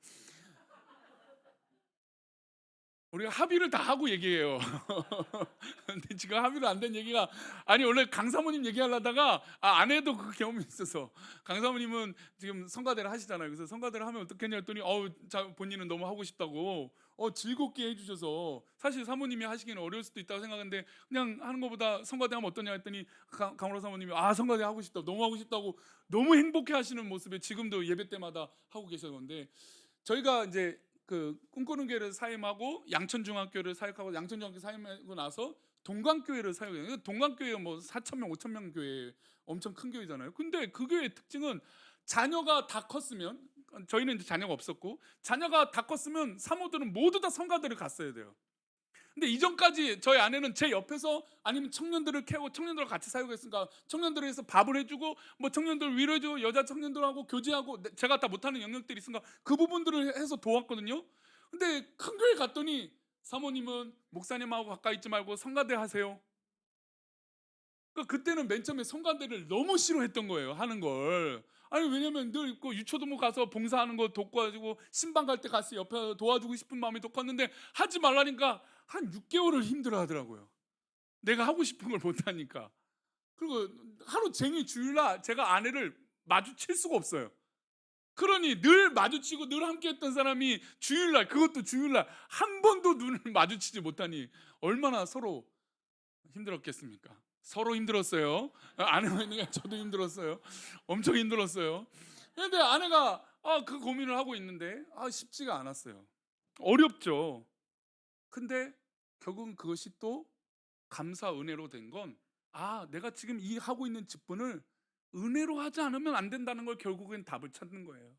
우리가 합의를 다 하고 얘기해요. 근데 지금 합의도 안 된 얘기가 아니 원래 강 사모님 얘기하려다가 아내도 그 경험이 있어서 강 사모님은 지금 성가대를 하시잖아요. 그래서 성가대를 하면 어떻겠냐 했더니 본인은 너무 하고 싶다고 즐겁게 해주셔서 사실 사모님이 하시기는 어려울 수도 있다고 생각하는데 그냥 하는 것보다 성가대 하면 어떠냐 했더니 강호라 사모님이 성가대 하고 싶다 너무 하고 싶다고 너무 행복해 하시는 모습에 지금도 예배 때마다 하고 계셨는데 저희가 이제 그 꿈꾸는 교회를 사임하고 양천중학교를 사역하고 양천중학교 사임하고 나서 동강교회를 사역해요. 동강교회가 뭐 4,000명, 5,000명 교회 엄청 큰 교회잖아요. 근데 그 교회의 특징은 자녀가 다 컸으면 저희는 이제 자녀가 없었고, 자녀가 다 컸으면 사모들은 모두 다 성가대를 갔어야 돼요. 근데 이전까지 저희 아내는 제 옆에서 아니면 청년들을 캐고 청년들과 같이 사역했으니까 청년들을 위해서 밥을 해주고 뭐 청년들을 위로해주고 여자 청년들하고 교제하고 제가 다 못하는 영역들이 있으니까 그 부분들을 해서 도왔거든요. 근데 큰 교회 갔더니 사모님은 목사님하고 가까이 있지 말고 성가대 하세요. 그러니까 그때는 맨 처음에 성가대를 너무 싫어했던 거예요, 하는 걸. 아니 왜냐면 늘 있고 유초도모 가서 봉사하는 거 돕고 신방 갈 때 같이 옆에 도와주고 싶은 마음이 더 컸는데 하지 말라니까 한 6개월을 힘들어 하더라고요. 내가 하고 싶은 걸 못 하니까. 그리고 하루 종일 주일날 제가 아내를 마주칠 수가 없어요. 그러니 늘 마주치고 늘 함께 했던 사람이 주일날, 그것도 주일날 한 번도 눈을 마주치지 못하니 얼마나 서로 힘들었겠습니까? 서로 힘들었어요. 아내가 있는 게 저도 힘들었어요. 엄청 힘들었어요. 근데 아내가 그 고민을 하고 있는데 쉽지가 않았어요. 어렵죠. 근데 결국은 그것이 또 감사 은혜로 된 건 내가 지금 이 하고 있는 직분을 은혜로 하지 않으면 안 된다는 걸 결국엔 답을 찾는 거예요.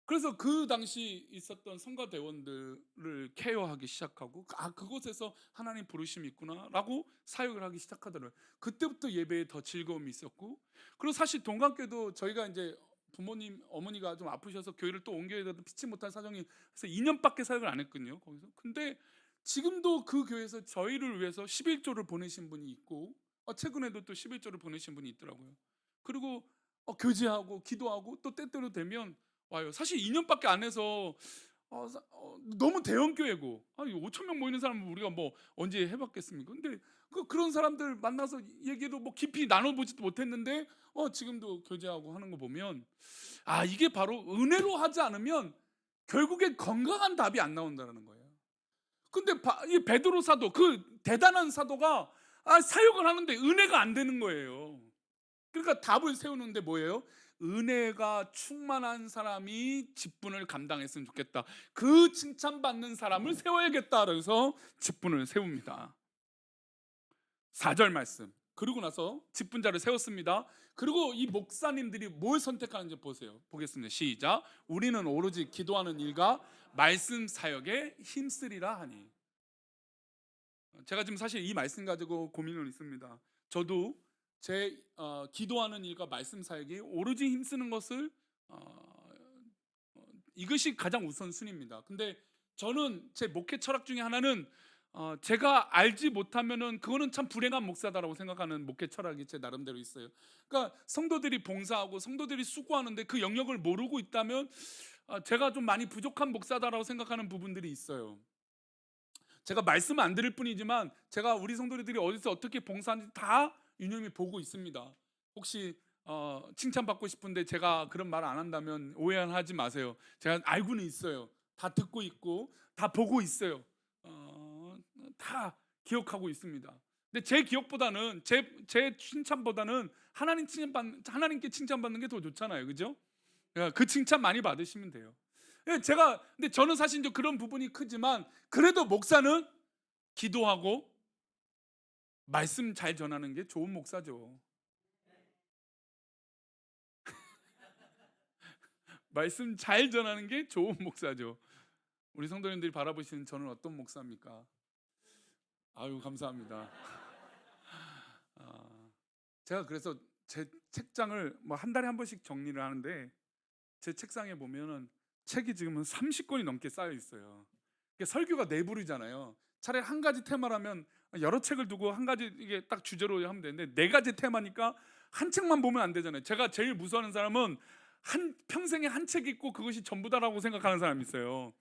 그래서 그 당시 있었던 성가대원들을 케어하기 시작하고 그곳에서 하나님 부르심이 있구나라고 사역을 하기 시작하더라고요. 그때부터 예배에 더 즐거움이 있었고, 그리고 사실 동감교도 저희가 이제 부모님 어머니가 좀 아프셔서 교회를 또 옮겨야 되도 피치 못한 사정이 그래서 2년밖에 사역을 안 했거든요, 거기서. 근데 지금도 그 교회에서 저희를 위해서 11조를 보내신 분이 있고, 최근에도 또 11조를 보내신 분이 있더라고요. 그리고 교제하고 기도하고 또 때때로 되면 와요. 사실 2년밖에 안 해서 너무 대형 교회고 5천 명 모이는 사람은 우리가 뭐 언제 해봤겠습니까? 근데 그런 사람들 만나서 얘기도 뭐 깊이 나눠보지도 못했는데 지금도 교제하고 하는 거 보면 이게 바로 은혜로 하지 않으면 결국에 건강한 답이 안 나온다는 거예요. 근데 이 베드로 사도, 그 대단한 사도가 사역을 하는데 은혜가 안 되는 거예요. 그러니까 답을 세우는데 뭐예요? 은혜가 충만한 사람이 직분을 감당했으면 좋겠다. 그 칭찬받는 사람을 세워야겠다. 그래서 직분을 세웁니다. 4절 말씀. 그러고 나서 직분자를 세웠습니다. 그리고 이 목사님들이 뭘 선택하는지 보세요. 보겠습니다. 시작. 우리는 오로지 기도하는 일과 말씀 사역에 힘쓰리라 하니. 제가 지금 사실 이 말씀 가지고 고민을 있습니다. 저도 제 기도하는 일과 말씀 사역에 오로지 힘쓰는 것을 이것이 가장 우선순위입니다. 근데 저는 제 목회 철학 중에 하나는 제가 알지 못하면은 그거는 참 불행한 목사다라고 생각하는 목회 철학이 제 나름대로 있어요. 그러니까 성도들이 봉사하고 성도들이 수고하는데 그 영역을 모르고 있다면 제가 좀 많이 부족한 목사다라고 생각하는 부분들이 있어요. 제가 말씀 안 드릴 뿐이지만 제가 우리 성도들이 어디서 어떻게 봉사하는지 다 유념히 보고 있습니다. 혹시 칭찬받고 싶은데 제가 그런 말 안 한다면 오해하지 마세요. 제가 알고는 있어요. 다 듣고 있고 다 보고 있어요. 다 기억하고 있습니다. 근데 제 기억보다는 제 칭찬보다는 하나님께 칭찬받는 게 더 좋잖아요, 그죠? 그 칭찬 많이 받으시면 돼요. 근데 저는 사실 이제 그런 부분이 크지만 그래도 목사는 기도하고 말씀 잘 전하는 게 좋은 목사죠. 말씀 잘 전하는 게 좋은 목사죠. 우리 성도님들이 바라보시는 저는 어떤 목사입니까? 아유, 감사합니다. 제가 그래서 제 책장을 뭐 한 달에 한 번씩 정리를 하는데 제 책상에 보면은 책이 지금은 30권이 넘게 쌓여 있어요. 설교가 네 부류잖아요. 차라리 한 가지 테마라면 여러 책을 두고 한 가지 이게 딱 주제로 하면 되는데 네 가지 테마니까 한 책만 보면 안 되잖아요. 제가 제일 무서워하는 사람은 평생에 한 책 읽고 그것이 전부다라고 생각하는 사람이 있어요.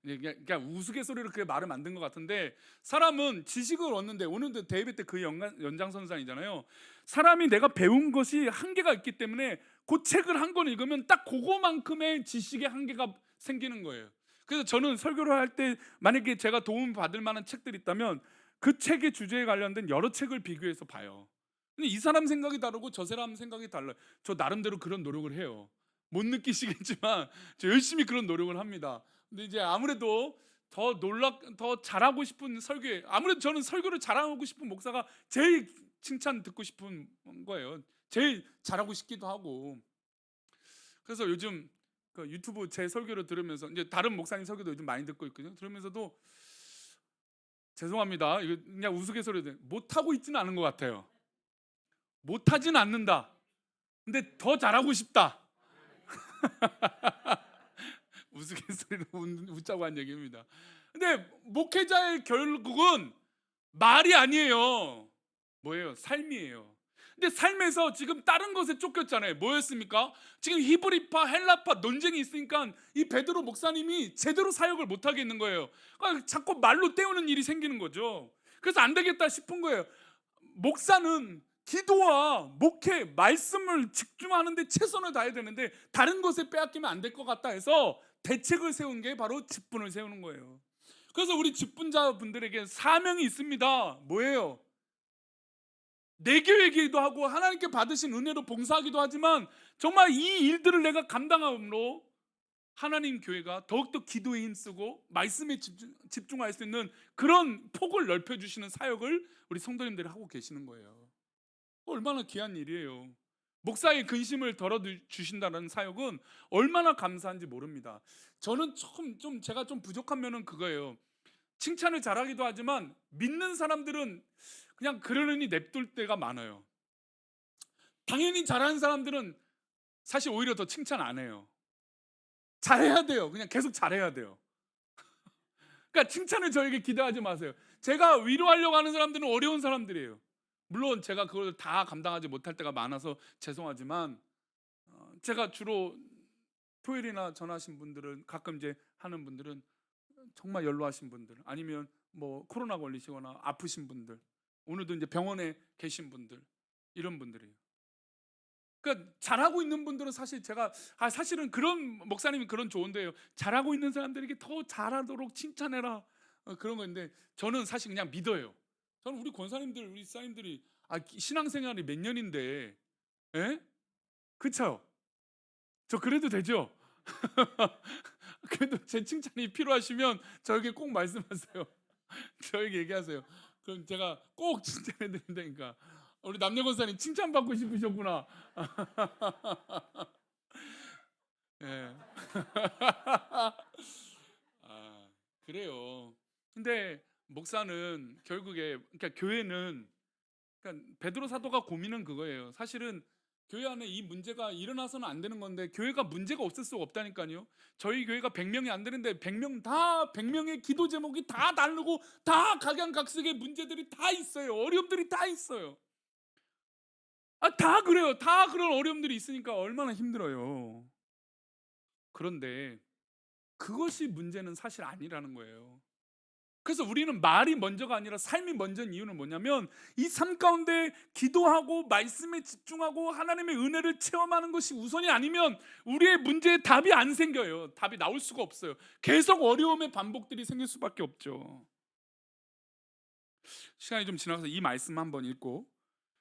그러니까 우스갯소리로 그게 말을 만든 것 같은데, 사람은 지식을 얻는데 오늘도 대입 때 그 연장선상이잖아요. 사람이 내가 배운 것이 한계가 있기 때문에 그 책을 한 권 읽으면 딱 그거만큼의 지식의 한계가 생기는 거예요. 그래서 저는 설교를 할 때 만약에 제가 도움 받을 만한 책들이 있다면 그 책의 주제에 관련된 여러 책을 비교해서 봐요. 근데 이 사람 생각이 다르고 저 사람 생각이 달라요. 저 나름대로 그런 노력을 해요. 못 느끼시겠지만 저 열심히 그런 노력을 합니다. 근데 이제 아무래도 더 잘하고 싶은 설교에, 아무래도 저는 설교를 잘하고 싶은 목사가 제일 칭찬 듣고 싶은 거예요. 제일 잘하고 싶기도 하고. 그래서 요즘 그 유튜브 제 설교를 들으면서 이제 다른 목사님 설교도 요즘 많이 듣고 있거든요. 들으면서도 죄송합니다. 이거 그냥 우스갯소리로 못하고 있지는 않은 것 같아요. 못하진 않는다. 근데 더 잘하고 싶다. 우스갯소리로 웃자고 한 얘기입니다. 근데 목회자의 결국은 말이 아니에요. 뭐예요? 삶이에요. 근데 삶에서 지금 다른 것에 쫓겼잖아요. 뭐였습니까? 지금 히브리파, 헬라파 논쟁이 있으니까 이 베드로 목사님이 제대로 사역을 못 하겠는 거예요. 그러니까 자꾸 말로 때우는 일이 생기는 거죠. 그래서 안 되겠다 싶은 거예요. 목사는 기도와 목회, 말씀을 집중하는데 최선을 다해야 되는데 다른 것에 빼앗기면 안 될 것 같다 해서 대책을 세운 게 바로 직분을 세우는 거예요. 그래서 우리 직분자분들에게 사명이 있습니다. 뭐예요? 내 교회 기도하고 하나님께 받으신 은혜로 봉사하기도 하지만 정말 이 일들을 내가 감당함으로 하나님 교회가 더욱더 기도에 힘쓰고 말씀에 집중할 수 있는 그런 폭을 넓혀주시는 사역을 우리 성도님들이 하고 계시는 거예요. 얼마나 귀한 일이에요. 목사의 근심을 덜어주신다는 사역은 얼마나 감사한지 모릅니다. 저는 좀 제가 좀 부족한 면은 그거예요. 칭찬을 잘하기도 하지만 믿는 사람들은 그냥 그러려니 냅둘 때가 많아요. 당연히 잘하는 사람들은 사실 오히려 더 칭찬 안 해요. 잘해야 돼요. 그냥 계속 잘해야 돼요. 그러니까 칭찬을 저에게 기대하지 마세요. 제가 위로하려고 하는 사람들은 어려운 사람들이에요. 물론 제가 그걸 다 감당하지 못할 때가 많아서 죄송하지만 제가 주로 토요일이나 전화하신 분들은 가끔 이제 하는 분들은 정말 연로하신 분들 아니면 뭐 코로나 걸리시거나 아프신 분들 오늘도 이제 병원에 계신 분들 이런 분들이에요. 그러니까 잘하고 있는 분들은 사실 제가 사실은 그런 목사님이 그런 조언도예요. 잘하고 있는 사람들에게 더 잘하도록 칭찬해라 그런 건데 저는 사실 그냥 믿어요. 저는 우리 권사님들 우리 사님들이 신앙생활이 몇 년인데 예? 그쵸? 저 그래도 되죠? 그래도 제 칭찬이 필요하시면 저에게 꼭 말씀하세요. 저에게 얘기하세요. 그럼 제가 꼭 칭찬해 드린다니까. 우리 남녀 권사님 칭찬받고 싶으셨구나. 예. 그래요. 근데 목사는 결국에 그러니까 교회는 그러니까 베드로 사도가 고민은 그거예요. 사실은 교회 안에 이 문제가 일어나서는 안 되는 건데 교회가 문제가 없을 수가 없다니까요. 저희 교회가 100명이 안 되는데 100명 다 100명의 기도 제목이 다 다르고 다 각양각색의 문제들이 다 있어요. 어려움들이 다 있어요. 다 그래요. 다 그런 어려움들이 있으니까 얼마나 힘들어요. 그런데 그것이 문제는 사실 아니라는 거예요. 그래서 우리는 말이 먼저가 아니라 삶이 먼저인 이유는 뭐냐면 이 삶 가운데 기도하고 말씀에 집중하고 하나님의 은혜를 체험하는 것이 우선이 아니면 우리의 문제에 답이 안 생겨요. 답이 나올 수가 없어요. 계속 어려움의 반복들이 생길 수밖에 없죠. 시간이 좀 지나가서 이 말씀 한번 읽고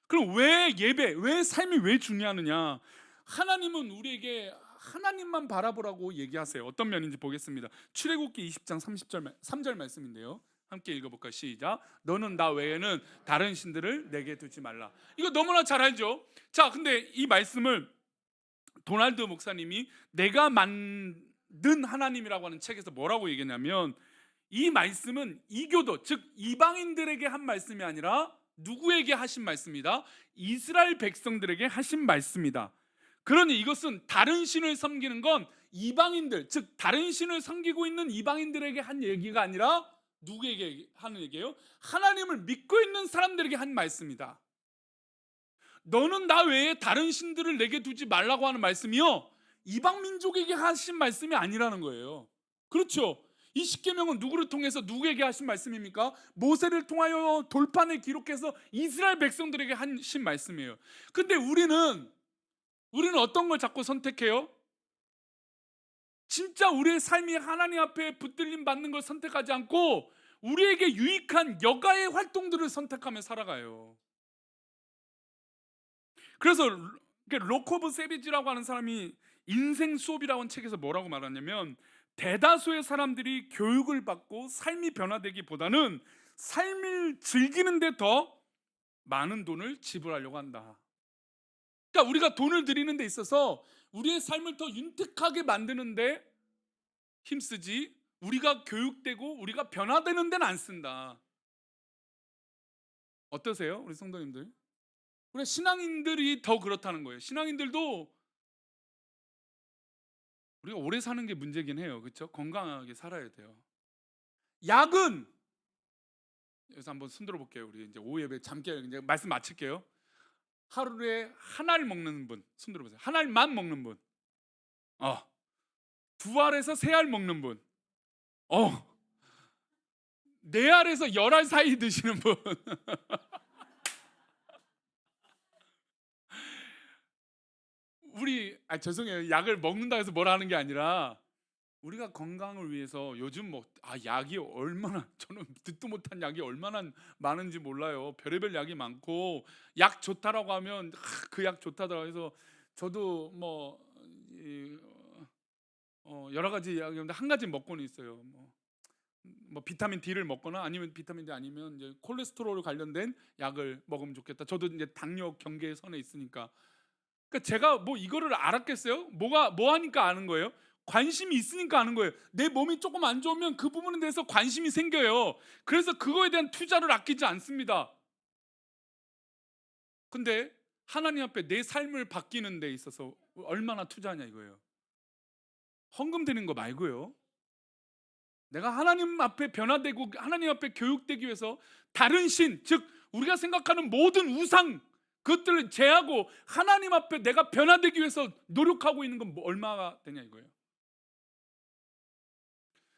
그럼 왜 예배, 왜 삶이 왜 중요하느냐? 하나님은 우리에게 하나님만 바라보라고 얘기하세요. 어떤 면인지 보겠습니다. 출애굽기 20장 30절 3절 말씀인데요. 함께 읽어볼까요? 시작. 너는 나 외에는 다른 신들을 내게 두지 말라. 이거 너무나 잘 알죠? 자, 근데 이 말씀을 도널드 목사님이 내가 만든 하나님이라고 하는 책에서 뭐라고 얘기했냐면 이 말씀은 이교도 즉 이방인들에게 한 말씀이 아니라 누구에게 하신 말씀이다? 이스라엘 백성들에게 하신 말씀이다. 그러니 이것은 다른 신을 섬기는 건 이방인들 즉 다른 신을 섬기고 있는 이방인들에게 한 얘기가 아니라 누구에게 하는 얘기예요? 하나님을 믿고 있는 사람들에게 한 말씀이다. 너는 나 외에 다른 신들을 내게 두지 말라고 하는 말씀이요 이방 민족에게 하신 말씀이 아니라는 거예요. 그렇죠? 이 십계명은 누구를 통해서 누구에게 하신 말씀입니까? 모세를 통하여 돌판에 기록해서 이스라엘 백성들에게 하신 말씀이에요. 근데 우리는 어떤 걸 자꾸 선택해요? 진짜 우리의 삶이 하나님 앞에 붙들림 받는 걸 선택하지 않고 우리에게 유익한 여가의 활동들을 선택하며 살아가요. 그래서 로코브 세비지라고 하는 사람이 인생 수업이라고 하는 책에서 뭐라고 말하냐면 대다수의 사람들이 교육을 받고 삶이 변화되기보다는 삶을 즐기는 데 더 많은 돈을 지불하려고 한다. 그러니까 우리가 돈을 드리는 데 있어서 우리의 삶을 더 윤택하게 만드는데 힘쓰지, 우리가 교육되고 우리가 변화되는 데는 안 쓴다. 어떠세요, 우리 성도님들? 우리 신앙인들이 더 그렇다는 거예요. 신앙인들도 우리가 오래 사는 게 문제긴 해요. 그렇죠? 건강하게 살아야 돼요. 약은, 여기서 한번 손들어 볼게요. 우리 이제 오후 예배 잠깐 이제 말씀 마칠게요. 하루에 한 알 먹는 분 손들어 보세요. 한 알만 먹는 분, 두 알에서 세 알 먹는 분, 네 알에서 열 알 사이 드시는 분. 우리 죄송해요. 약을 먹는다 해서 뭐라 하는 게 아니라 우리가 건강을 위해서 요즘 뭐 약이 얼마나, 저는 듣도 못한 약이 얼마나 많은지 몰라요. 별의별 약이 많고, 약 좋다라고 하면 그 약 좋다더라고 해서 저도 뭐 여러 가지 약인데 한 가지 먹고는 있어요. 뭐 비타민 D를 먹거나 아니면 비타민 D 아니면 이제 콜레스테롤 관련된 약을 먹으면 좋겠다. 저도 이제 당뇨 경계선에 있으니까. 그러니까 제가 뭐 이거를 알았겠어요? 뭐 하니까 아는 거예요? 관심이 있으니까 아는 거예요. 내 몸이 조금 안 좋으면 그 부분에 대해서 관심이 생겨요. 그래서 그거에 대한 투자를 아끼지 않습니다. 근데 하나님 앞에 내 삶을 바뀌는 데 있어서 얼마나 투자하냐 이거예요. 헌금 드리는 거 말고요. 내가 하나님 앞에 변화되고 하나님 앞에 교육되기 위해서 다른 신, 즉 우리가 생각하는 모든 우상, 그것들을 제하고 하나님 앞에 내가 변화되기 위해서 노력하고 있는 건 얼마가 되냐 이거예요.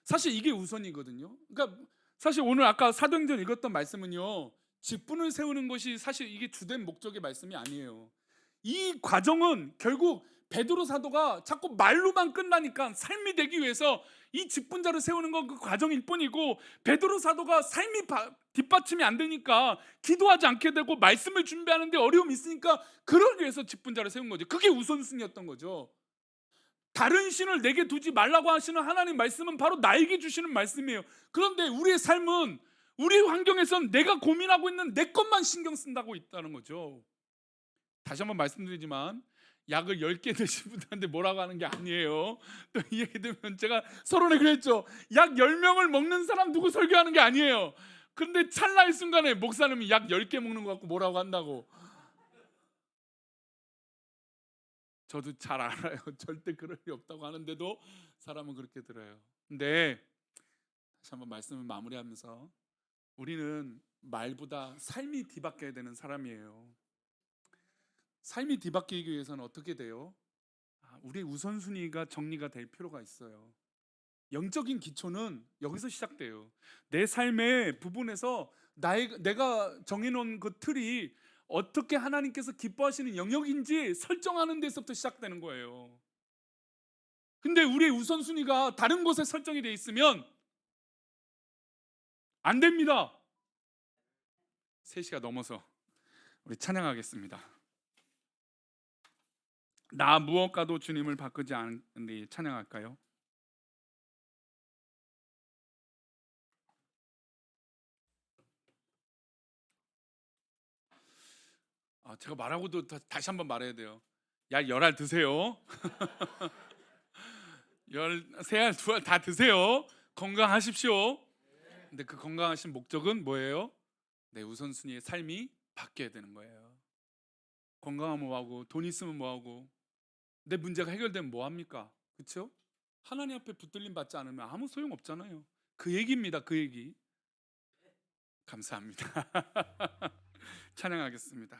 사실 이게 우선이거든요. 그러니까 사실 오늘 아까 사도행전 읽었던 말씀은요, 직분을 세우는 것이 사실 이게 주된 목적의 말씀이 아니에요. 이 과정은 결국 베드로 사도가 자꾸 말로만 끝나니까 삶이 되기 위해서 이 직분자를 세우는 건 그 과정일 뿐이고, 베드로 사도가 삶이 뒷받침이 안 되니까 기도하지 않게 되고 말씀을 준비하는데 어려움이 있으니까 그러기 위해서 직분자를 세운 거죠. 그게 우선순위였던 거죠. 다른 신을 내게 두지 말라고 하시는 하나님 말씀은 바로 나에게 주시는 말씀이에요. 그런데 우리의 삶은 우리 환경에선 내가 고민하고 있는 내 것만 신경 쓴다고 있다는 거죠. 다시 한번 말씀드리지만 약을 10개 드신 분들한테 뭐라고 하는 게 아니에요. 또 이 얘기 들으면 제가 서론에 그랬죠. 약 10명을 먹는 사람 누구 설교하는 게 아니에요. 그런데 찰나의 순간에 목사님이 약 10개 먹는 것 같고 뭐라고 한다고. 저도 잘 알아요. 절대 그럴 리 없다고 하는데도 사람은 그렇게 들어요. 근데 다시 한번 말씀을 마무리하면서 우리는 말보다 삶이 뒤바뀌어야 되는 사람이에요. 삶이 뒤바뀌기 위해서는 어떻게 돼요? 우리의 우선순위가 정리가 될 필요가 있어요. 영적인 기초는 여기서 시작돼요. 내 삶의 부분에서 내가 정해놓은 그 틀이 어떻게 하나님께서 기뻐하시는 영역인지 설정하는 데서부터 시작되는 거예요. 근데 우리의 우선순위가 다른 곳에 설정이 돼 있으면 안 됩니다. 3시가 넘어서 우리 찬양하겠습니다. 나 무엇과도 주님을 바꾸지 않는데 찬양할까요? 제가 말하고도 다시 한번 말해야 돼요. 약 10알 드세요. 3알, 2알 다 드세요. 건강하십시오. 근데 그 건강하신 목적은 뭐예요? 내 우선순위의 삶이 바뀌어야 되는 거예요. 건강하면 뭐하고, 돈 있으면 뭐하고, 내 문제가 해결되면 뭐합니까? 그렇죠? 하나님 앞에 붙들림 받지 않으면 아무 소용 없잖아요. 그 얘기입니다. 그 얘기. 감사합니다. 찬양하겠습니다.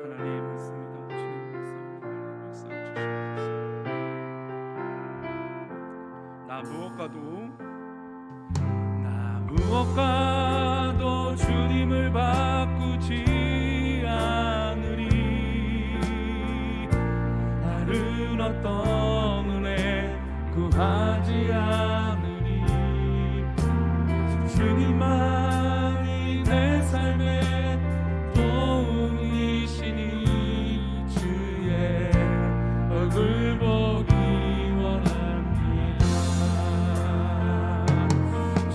하나님 믿습니다. 주님 말씀 주시옵소서. 나 무엇과도 주님을 바꾸지 않으리. 다른 어떤 은혜 구하지 않으리. 주님만이 내 삶의 도움이시니 주의 얼굴 보기 원합니다.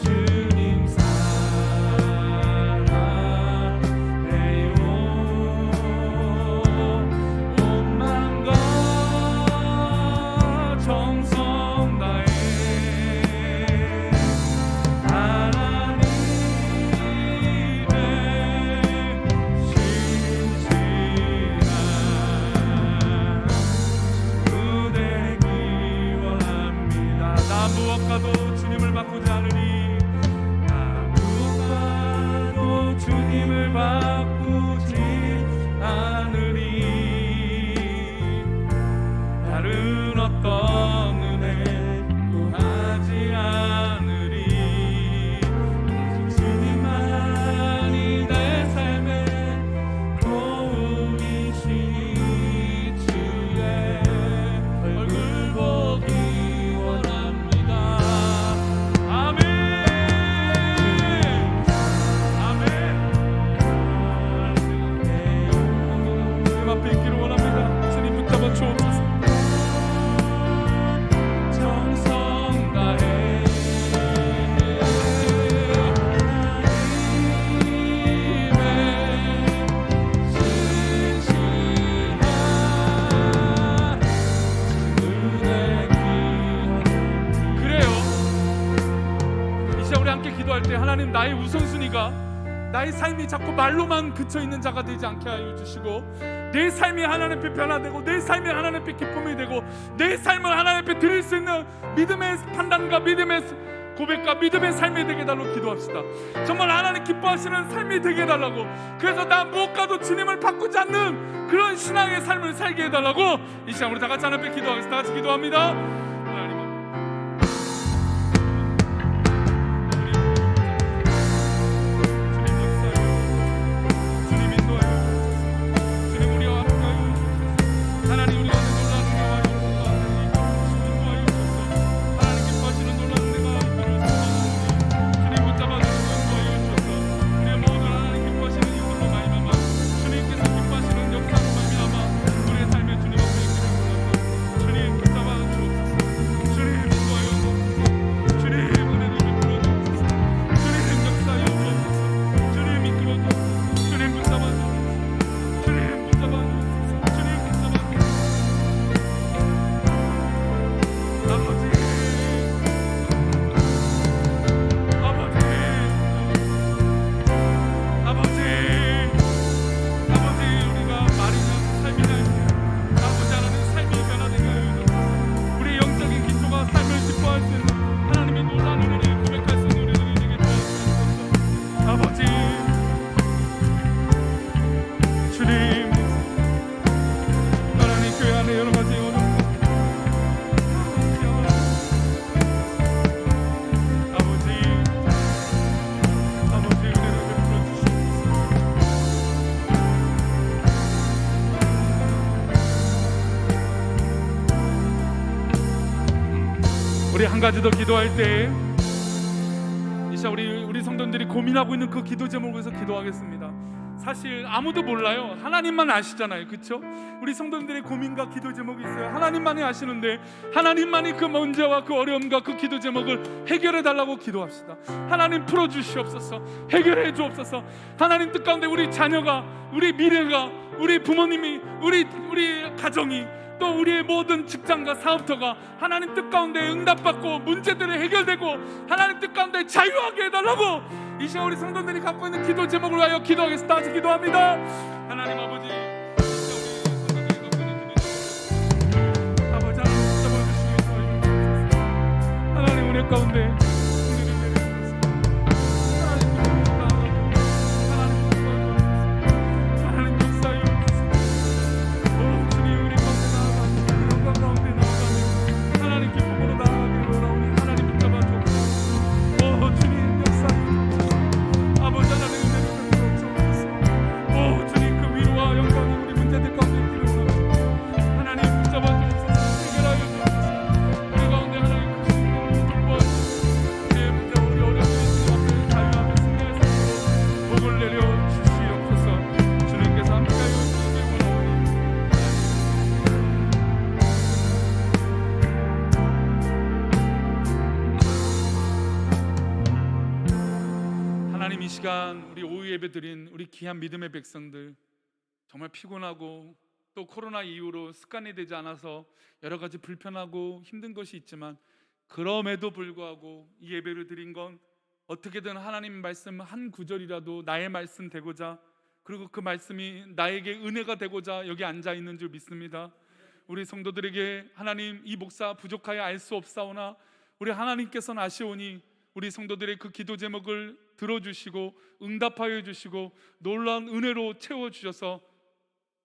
주님 사랑 바꾸지 않으리. 다른 어떤 은혜 구하지 않으리. 오직 주님만이 내 삶의 도움이시니 주의 얼굴 보기 원합니다. 아멘. 아멘. 주님 앞에 있기를 원합니다. 주님 붙잡아 주옵소서. 정성 다해 그래요. 이제 우리 함께 기도할 때 하나님, 나의 우선순위가 나의 삶이 자꾸 말로만 그쳐있는 자가 되지 않게 하여 주시고, 내 삶이 하나님 앞에 변화되고, 내 삶이 하나님 앞에 기쁨이 되고, 내 삶을 하나님 앞에 드릴 수 있는 믿음의 판단과 믿음의 고백과 믿음의 삶이 되게 해달라고 기도합시다. 정말 하나님 기뻐하시는 삶이 되게 해달라고. 그래서 나 무엇과도 주님을 바꾸지 않는 그런 신앙의 삶을 살게 해달라고 이 시간 우리 다 같이 하나님 앞에 기도하겠습니다. 다 같이 기도합니다. 하나님 우리 한 가지 더 기도할 때 이 시간 우리 성도님들이 고민하고 있는 그 기도 제목을 위해서 기도하겠습니다. 사실 아무도 몰라요. 하나님만 아시잖아요, 그렇죠? 우리 성도님들의 고민과 기도 제목이 있어요. 하나님만이 아시는데 하나님만이 그 문제와 그 어려움과 그 기도 제목을 해결해 달라고 기도합시다. 하나님 풀어주시옵소서. 해결해 주옵소서. 하나님 뜻 가운데 우리 자녀가, 우리 미래가, 우리 부모님이, 우리 가정이, 또 우리의 모든 직장과 사업터가 하나님 뜻 가운데 응답받고 문제들이 해결되고 하나님 뜻 가운데 자유하게 해달라고 이 시간 우리 성도들이 갖고 있는 기도 제목을 위하여 기도하겠습니다. 다시 기도합니다. 하나님 아버지, 아버지 하나님 붙잡아주시고 하나님 은혜 가운데 이 시간 우리 오후 예배 드린 우리 귀한 믿음의 백성들 정말 피곤하고 또 코로나 이후로 습관이 되지 않아서 여러 가지 불편하고 힘든 것이 있지만 그럼에도 불구하고 이 예배를 드린 건 어떻게든 하나님 말씀 한 구절이라도 나의 말씀 되고자, 그리고 그 말씀이 나에게 은혜가 되고자 여기 앉아 있는 줄 믿습니다. 우리 성도들에게 하나님 이 목사 부족하여 알 수 없사오나 우리 하나님께서는 아시오니 우리 성도들의 그 기도 제목을 들어주시고 응답하여 주시고 놀라운 은혜로 채워주셔서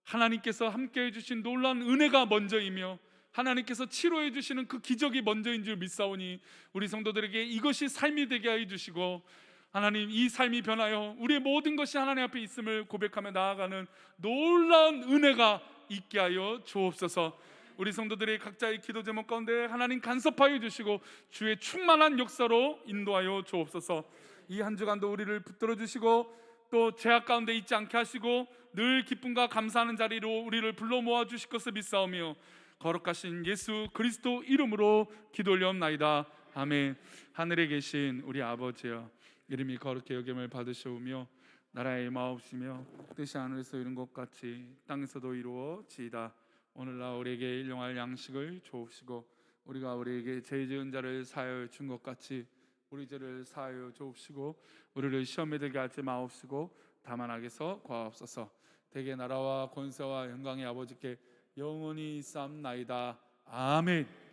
하나님께서 함께해 주신 놀라운 은혜가 먼저이며 하나님께서 치료해 주시는 그 기적이 먼저인 줄 믿사오니 우리 성도들에게 이것이 삶이 되게 해 주시고 하나님, 이 삶이 변하여 우리의 모든 것이 하나님 앞에 있음을 고백하며 나아가는 놀라운 은혜가 있게 하여 주옵소서. 우리 성도들의 각자의 기도 제목 가운데 하나님 간섭하여 주시고 주의 충만한 역사로 인도하여 주옵소서. 이 한 주간도 우리를 붙들어 주시고 또 죄악 가운데 있지 않게 하시고 늘 기쁨과 감사하는 자리로 우리를 불러 모아 주실 것을 믿사오며 거룩하신 예수 그리스도 이름으로 기도 올려옵나이다. 아멘. 하늘에 계신 우리 아버지여, 이름이 거룩히 여김을 받으시오며 나라의 마옵시며 뜻이 하늘에서 이룬 것 같이 땅에서도 이루어지이다. 오늘날 우리에게 일용할 양식을 주옵시고 우리가 우리에게 죄 지은 자를 사하여 준 것 같이 우리 죄를 사하여 주옵시고 우리를 시험에 들게 하지 마옵시고 다만 악에서 구하옵소서. 대개 나라와 권세와 영광의 아버지께 영원히 쌓나이다. 아멘.